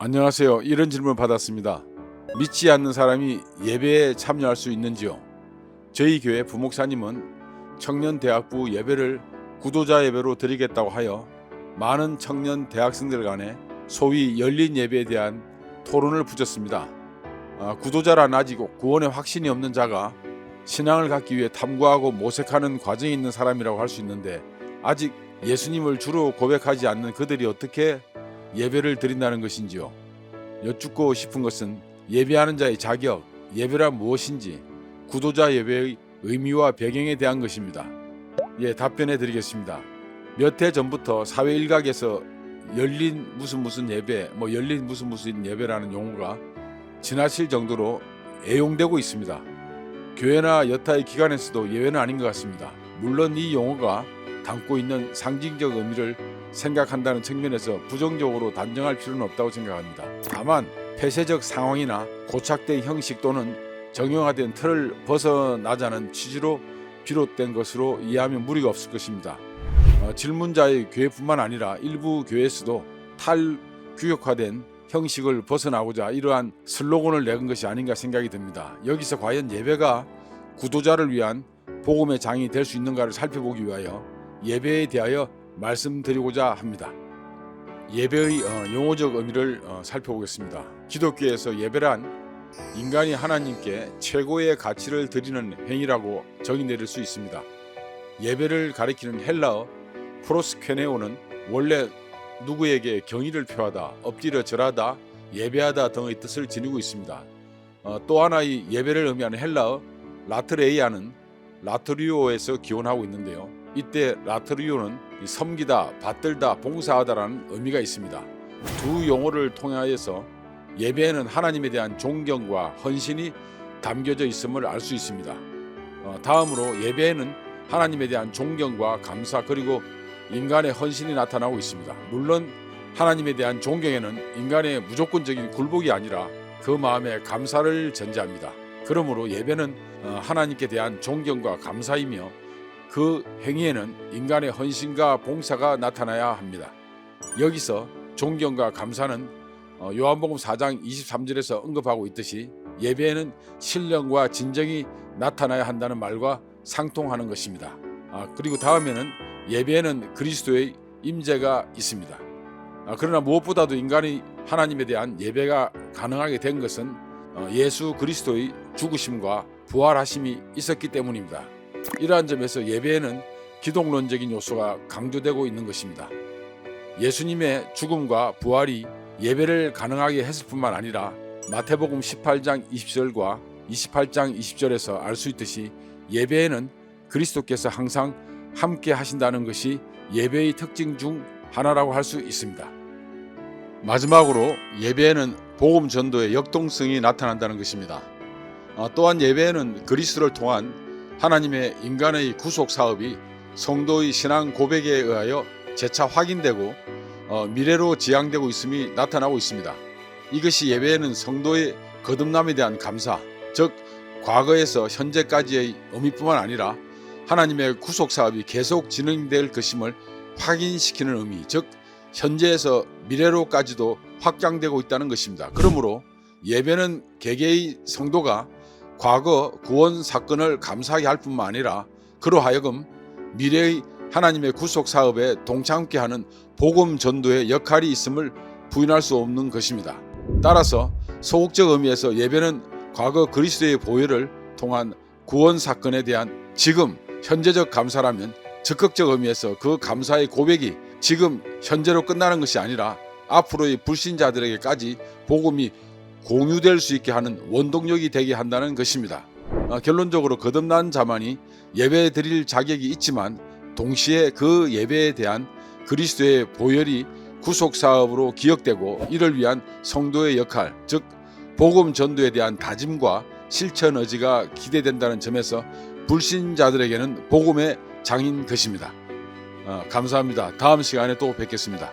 안녕하세요. 이런 질문을 받았습니다. 믿지 않는 사람이 예배에 참여할 수 있는지요? 저희 교회 부목사님은 청년대학부 예배를 구도자 예배로 드리겠다고 하여 많은 청년 대학생들 간에 소위 열린 예배에 대한 토론을 부졌습니다. 구도자란 아직 구원의 확신이 없는 자가 신앙을 갖기 위해 탐구하고 모색하는 과정에 있는 사람이라고 할 수 있는데, 아직 예수님을 주로 고백하지 않는 그들이 어떻게 예배를 드린다는 것인지요? 여쭙고 싶은 것은 예배하는 자의 자격, 예배란 무엇인지, 구도자 예배의 의미와 배경에 대한 것입니다. 답변해 드리겠습니다. 몇 해 전부터 사회 일각에서 열린 무슨 예배, 열린 무슨 예배라는 용어가 지나칠 정도로 애용되고 있습니다. 교회나 여타의 기관에서도 예외는 아닌 것 같습니다. 물론 이 용어가 담고 있는 상징적 의미를 생각한다는 측면에서 부정적으로 단정할 필요는 없다고 생각합니다. 다만 폐쇄적 상황이나 고착된 형식 또는 정형화된 틀을 벗어나자는 취지로 비롯된 것으로 이해하면 무리가 없을 것입니다. 질문자의 교회뿐만 아니라 일부 교회에서도 탈규격화된 형식을 벗어나고자 이러한 슬로건을 내건 것이 아닌가 생각이 듭니다. 여기서 과연 예배가 구도자를 위한 복음의 장이 될 수 있는가를 살펴보기 위하여 예배에 대하여 말씀드리고자 합니다. 예배의 용어적 의미를 살펴보겠습니다. 기독교에서 예배란 인간이 하나님께 최고의 가치를 드리는 행위라고 정의 내릴 수 있습니다. 예배를 가리키는 헬라어 프로스케네오는 원래 누구에게 경의를 표하다, 엎드려 절하다, 예배하다 등의 뜻을 지니고 있습니다. 또 하나의 예배를 의미하는 헬라어 라트레이아는 라트리오에서 기원하고 있는데요. 이때 라트리오는 섬기다, 받들다, 봉사하다라는 의미가 있습니다. 두 용어를 통하여서 예배에는 하나님에 대한 존경과 헌신이 담겨져 있음을 알 수 있습니다. 다음으로 예배에는 하나님에 대한 존경과 감사 그리고 인간의 헌신이 나타나고 있습니다. 물론 하나님에 대한 존경에는 인간의 무조건적인 굴복이 아니라 그 마음의 감사를 전제합니다. 그러므로 예배는 하나님께 대한 존경과 감사이며 그 행위에는 인간의 헌신과 봉사가 나타나야 합니다. 여기서 존경과 감사는 요한복음 4장 23절에서 언급하고 있듯이 예배에는 신령과 진정이 나타나야 한다는 말과 상통하는 것입니다. 그리고 다음에는 예배에는 그리스도의 임재가 있습니다. 그러나 무엇보다도 인간이 하나님에 대한 예배가 가능하게 된 것은 예수 그리스도의 죽으심과 부활하심이 있었기 때문입니다. 이러한 점에서 예배에는 기독론적인 요소가 강조되고 있는 것입니다. 예수님의 죽음과 부활이 예배를 가능하게 했을 뿐만 아니라 마태복음 18장 20절과 28장 20절에서 알 수 있듯이 예배에는 그리스도께서 항상 함께 하신다는 것이 예배의 특징 중 하나라고 할 수 있습니다. 마지막으로 예배에는 복음 전도의 역동성이 나타난다는 것입니다. 또한 예배에는 그리스도를 통한 하나님의 인간의 구속 사업이 성도의 신앙 고백에 의하여 재차 확인되고 미래로 지향되고 있음이 나타나고 있습니다. 이것이 예배에는 성도의 거듭남에 대한 감사, 즉 과거에서 현재까지의 의미뿐만 아니라 하나님의 구속 사업이 계속 진행될 것임을 확인시키는 의미, 즉 현재에서 미래로까지도 확장되고 있다는 것입니다. 그러므로 예배는 개개의 성도가 과거 구원 사건을 감사하게 할 뿐만 아니라 그로 하여금 미래의 하나님의 구속 사업에 동참케 하는 복음 전도의 역할이 있음을 부인할 수 없는 것입니다. 따라서 소극적 의미에서 예배는 과거 그리스도의 보혈을 통한 구원 사건에 대한 지금 현재적 감사라면, 적극적 의미에서 그 감사의 고백이 지금 현재로 끝나는 것이 아니라 앞으로의 불신자들에게까지 복음이 공유될 수 있게 하는 원동력이 되게 한다는 것입니다. 결론적으로 거듭난 자만이 예배 드릴 자격이 있지만 동시에 그 예배에 대한 그리스도의 보혈이 구속사업으로 기억되고 이를 위한 성도의 역할, 즉 복음 전도에 대한 다짐과 실천 의지가 기대된다는 점에서 불신자들에게는 복음의 장인 것입니다. 감사합니다. 다음 시간에 또 뵙겠습니다.